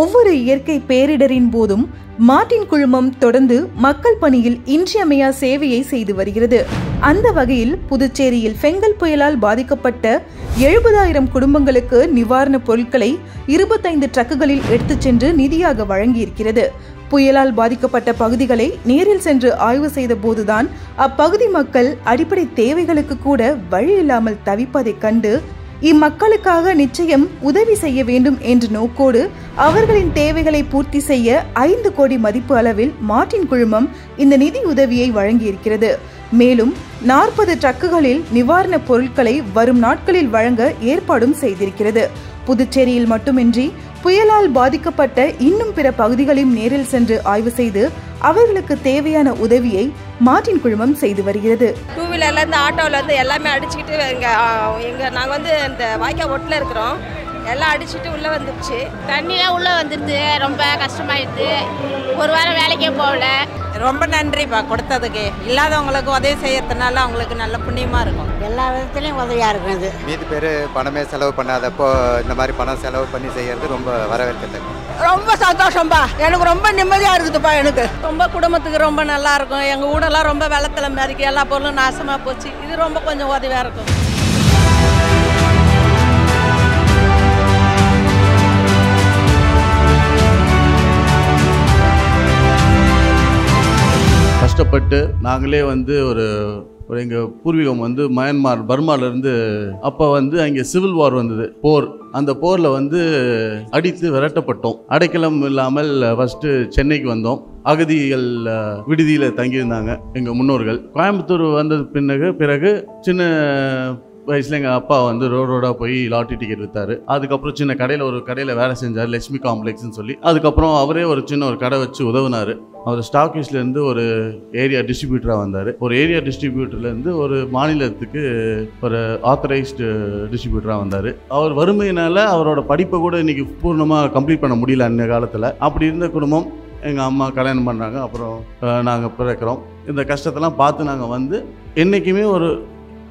ஒவ்வொரு இயற்கை பேரிடரின் போதும் மார்டின் குழுமம் தொடர்ந்து மக்கள் பணியில் இன்றியமையா சேவையை செய்து வருகிறது. அந்த வகையில் புதுச்சேரியில் ஃபெங்கல் புயலால் பாதிக்கப்பட்ட 70,000 குடும்பங்களுக்கு நிவாரணப் பொருட்களை 25 ட்ரக்குகளில் எடுத்துச் சென்று நிதியாக வழங்கியிருக்கிறது. புயலால் பாதிக்கப்பட்ட பகுதிகளை நேரில் சென்று ஆய்வு செய்த போதுதான் அப்பகுதி மக்கள் அடிப்படை தேவைகளுக்கு கூட வழி இல்லாமல் தவிப்பதைக் கண்டு இம்மக்களுக்காக நிச்சயம் உதவி செய்ய வேண்டும் என்ற நோக்கோடு அவர்களின் தேவைகளை பூர்த்தி செய்ய 5 கோடி மதிப்பு அளவில் மார்டின் குழுமம் இந்த நிதி உதவியை வழங்கியிருக்கிறது. மேலும் 40 ட்ரக்குகளில் நிவாரணப் பொருட்களை வரும் நாட்களில் வழங்க ஏற்பாடும் செய்திருக்கிறது. புதுச்சேரியில் மட்டுமின்றி புயலால் பாதிக்கப்பட்ட இன்னும் பிற பகுதிகளையும் நேரில் சென்று ஆய்வு செய்து அவர்களுக்கு தேவையான உதவியை மார்டின் குழுமம் செய்து வருகிறது. 2 வீலர்ல இருந்து ஆட்டோல இருந்து எல்லாமே அடிச்சுக்கிட்டு நாங்க இந்த வாய்க்கா ஒட்டில் இருக்கிறோம். எல்லாம் அடிச்சுட்டு உள்ள வந்துருச்சு. தண்ணியெல்லாம் உள்ள வந்துருது. ரொம்ப கஷ்டமாயிடுது. ஒரு வாரம் வேலைக்கே போகல. ரொம்ப நன்றிப்பா கொடுத்ததுக்கு. இல்லாதவங்களுக்கு உதவி செய்யறதுனால அவங்களுக்கு நல்ல புண்ணியமா இருக்கும். எல்லா விதத்துலையும் உதவியா இருக்கும். இது மீதி பேர் பணமே செலவு பண்ணாதப்போ இந்த மாதிரி பணம் செலவு பண்ணி செய்யறது ரொம்ப வரவேற்கத்தக்க. ரொம்ப சந்தோஷம்பா. எனக்கு ரொம்ப நிம்மதியா இருக்குதுப்பா. எனக்கு ரொம்ப குடும்பத்துக்கு ரொம்ப நல்லா இருக்கும். எங்க ஊடெல்லாம் ரொம்ப வெள்ளத்துல மாதிரி எல்லா பொருளும் நாசமா போச்சு. இது ரொம்ப கொஞ்சம் உதவியா இருக்கும். கஷ்டப்பட்டு நாங்களே ஒரு எங்கள் பூர்வீகம் மயன்மார் பர்மாவிலேருந்து அப்போ அங்கே சிவில் வார் வந்தது, போர். அந்த போரில் அடித்து விரட்டப்பட்டோம். அடைக்கலம் இல்லாமல் ஃபஸ்ட்டு சென்னைக்கு வந்தோம். அகதிகள் விடுதியில் தங்கியிருந்தாங்க எங்கள் முன்னோர்கள். கோயம்புத்தூர் வந்தது பிறகு சின்ன வயசில் எங்கள் அப்பா ரோடாக போய் லாட்ரி டிக்கெட் விற்றாரு. அதுக்கப்புறம் சின்ன ஒரு கடையில் வேலை செஞ்சார், லட்சுமி காம்ப்ளெக்ஸ்னு சொல்லி. அதுக்கப்புறம் அவரே ஒரு கடை வச்சு உதவினார். அவர் ஸ்டாக்கிஸ்லேருந்து ஒரு ஏரியா டிஸ்ட்ரிபியூட்டராக வந்தார். ஒரு ஏரியா டிஸ்ட்ரிபியூட்டர்லேருந்து ஒரு மாநிலத்துக்கு ஒரு ஆத்தரைஸ்டு டிஸ்ட்ரிபியூட்டராக வந்தார். அவர் வறுமையினால் அவரோட படிப்பை கூட இன்றைக்கி பூர்ணமாக கம்ப்ளீட் பண்ண முடியல அந்த காலத்தில். அப்படி இருந்த குடும்பம். எங்கள் அம்மா கல்யாணம் பண்ணாங்க. அப்புறம் நாங்கள் பிறக்கிறோம். இந்த கஷ்டத்தெல்லாம் பார்த்து நாங்கள் என்றைக்குமே ஒரு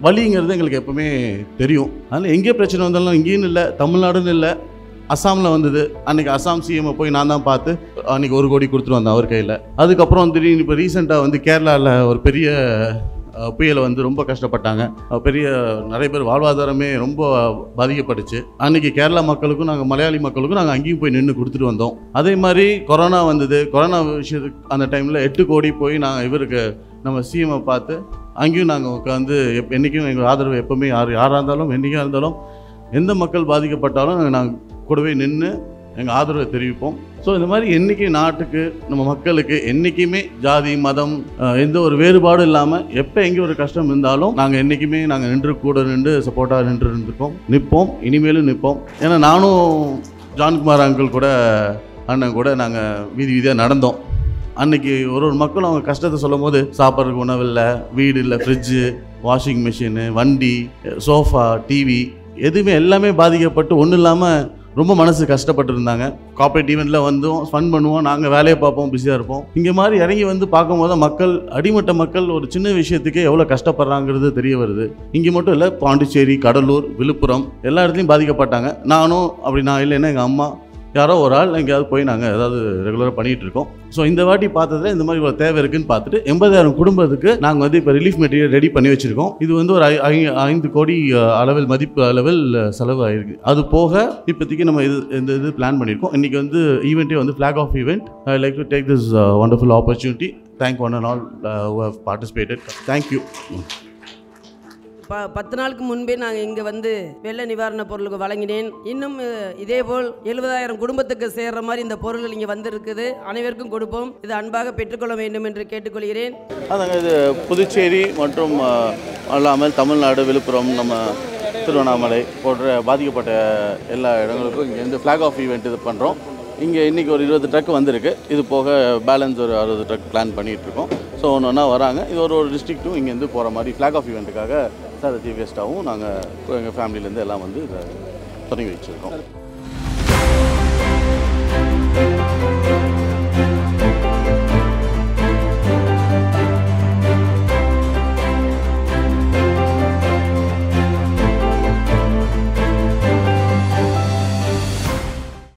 வலிங்கிறது எங்களுக்கு எப்பவுமே தெரியும். அதனால் எங்கே பிரச்சனை வந்தாலும் இங்கேயும் இல்லை, தமிழ்நாடுன்னு இல்லை, அஸ்ஸாமில் வந்தது. அன்றைக்கி அஸ்ஸாம் சிஎம்ஐ போய் நான் தான் பார்த்து அன்றைக்கி 1 கோடி கொடுத்துட்டு வந்தேன் அவர் கையில். அதுக்கப்புறம் திடீர்னு இப்போ ரீசெண்டாக கேரளாவில் ஒரு பெரிய புயலை ரொம்ப கஷ்டப்பட்டாங்க. நிறைய பேர் வாழ்வாதாரமே ரொம்ப பாதிக்கப்பட்டுச்சு. அன்றைக்கி கேரளா மக்களுக்கும் நாங்கள் மலையாளி மக்களுக்கும் நாங்கள் அங்கேயும் போய் நின்று கொடுத்துட்டு வந்தோம். அதே மாதிரி கொரோனா வந்தது. கொரோனா விஷயத்துக்கு அந்த டைமில் 8 கோடி போய் நாங்கள் இவருக்கு நம்ம சிஎம்ஐ பார்த்து அங்கேயும் நாங்கள் என்றைக்கும் எங்கள் ஆதரவு எப்போவுமே யாராக இருந்தாலும் என்றைக்காக இருந்தாலும் எந்த மக்கள் பாதிக்கப்பட்டாலும் நாங்கள் கூடவே நின்று எங்கள் ஆதரவை தெரிவிப்போம். ஸோ இந்த மாதிரி என்றைக்கு நாட்டுக்கு நம்ம மக்களுக்கு என்றைக்குமே ஜாதி மதம் எந்த ஒரு வேறுபாடும் இல்லாமல் எப்போ எங்கே ஒரு கஷ்டம் இருந்தாலும் நாங்கள் என்றைக்குமே கூட நின்று சப்போர்ட்டாக நிற்போம். இனிமேலும் நிற்போம். ஏன்னா நானும் ஜான்குமார் அங்கிள் கூட அண்ணன் கூட நாங்கள் வீதியாக நடந்தோம். அன்றைக்கி ஒரு மக்களும் அவங்க கஷ்டத்தை சொல்லும் போது சாப்பிட்றதுக்கு உணவு இல்லை, வீடு இல்லை, ஃப்ரிட்ஜு, வாஷிங் மிஷினு, வண்டி, சோஃபா, டிவி எதுவுமே எல்லாமே பாதிக்கப்பட்டு ஒன்றும் இல்லாமல் ரொம்ப மனசு கஷ்டப்பட்டு இருந்தாங்க. கார்ப்பரேட் ஈவெண்ட்டில் ஃபன் பண்ணுவோம், நாங்கள் வேலையை பார்ப்போம், பிஸியாக இருப்போம். இங்கே மாதிரி இறங்கி பார்க்கும்போது அடிமட்ட மக்கள் ஒரு சின்ன விஷயத்துக்கே எவ்வளோ கஷ்டப்படுறாங்கிறது தெரிய வருது. இங்கே மட்டும் இல்லை, பாண்டிச்சேரி, கடலூர், விழுப்புரம் எல்லா இடத்துலையும் பாதிக்கப்பட்டாங்க. நானும் நான் இல்லைன்னா எங்கள் அம்மா யாரோ ஒரு ஆள் எங்கேயாவது போய் நாங்கள் ஏதாவது ரெகுலராக பண்ணிகிட்டு இருக்கோம். ஸோ இந்த வாட்டி பார்த்ததில் இந்த மாதிரி ஒரு தேவை இருக்குதுன்னு பார்த்துட்டு 80,000 குடும்பத்துக்கு நாங்கள் இப்போ ரிலீஃப் மெட்டீரியல் ரெடி பண்ணி வச்சுருக்கோம். இது ஒரு 5 கோடி மதிப்பு அளவில் செலவு ஆகிருக்கு. அது போக இப்போதைக்கு நம்ம இது பிளான் பண்ணியிருக்கோம். இன்றைக்கி ஈவெண்ட்டே flag off event. I like to take this wonderful opportunity. Thank one and all who have participated. Thank you. 10 நாளுக்கு முன்பே நாங்கள் இங்கே வெள்ள நிவாரணப் பொருளுக்கு வழங்கினேன். இன்னும் இதேபோல் 70,000 குடும்பத்துக்கு சேர்ற மாதிரி இந்த பொருள்கள் இங்கே இருக்குது. அனைவருக்கும் கொடுப்போம். இது அன்பாக பெற்றுக்கொள்ள வேண்டும் என்று கேட்டுக்கொள்கிறேன். அதாங்க, இது புதுச்சேரி மற்றும் அல்லாமல் தமிழ்நாடு, விழுப்புரம், நம்ம திருவண்ணாமலை போன்ற பாதிக்கப்பட்ட எல்லா இடங்களுக்கும் இங்கே ஃப்ளாக் ஆஃப் ஈவெண்ட் இது பண்ணுறோம். இங்கே இன்றைக்கி ஒரு 20 ட்ரக் வந்திருக்கு. இது போக பேலன்ஸ் ஒரு 60 ட்ரக் பிளான் பண்ணிகிட்ருக்கோம். ஸோ ஒன்றா வராங்க. இது ஒரு டிஸ்ட்ரிக்ட்டும் இங்கேருந்து போகிற மாதிரி ஃப்ளாக் ஆஃப் ஈவெண்ட்டுக்காக சார் சீஃப் கெஸ்ட்டாகவும் நாங்கள் எங்கள் ஃபேமிலியிலேருந்து எல்லாம் இதை தொடங்கி வச்சுருக்கோம்.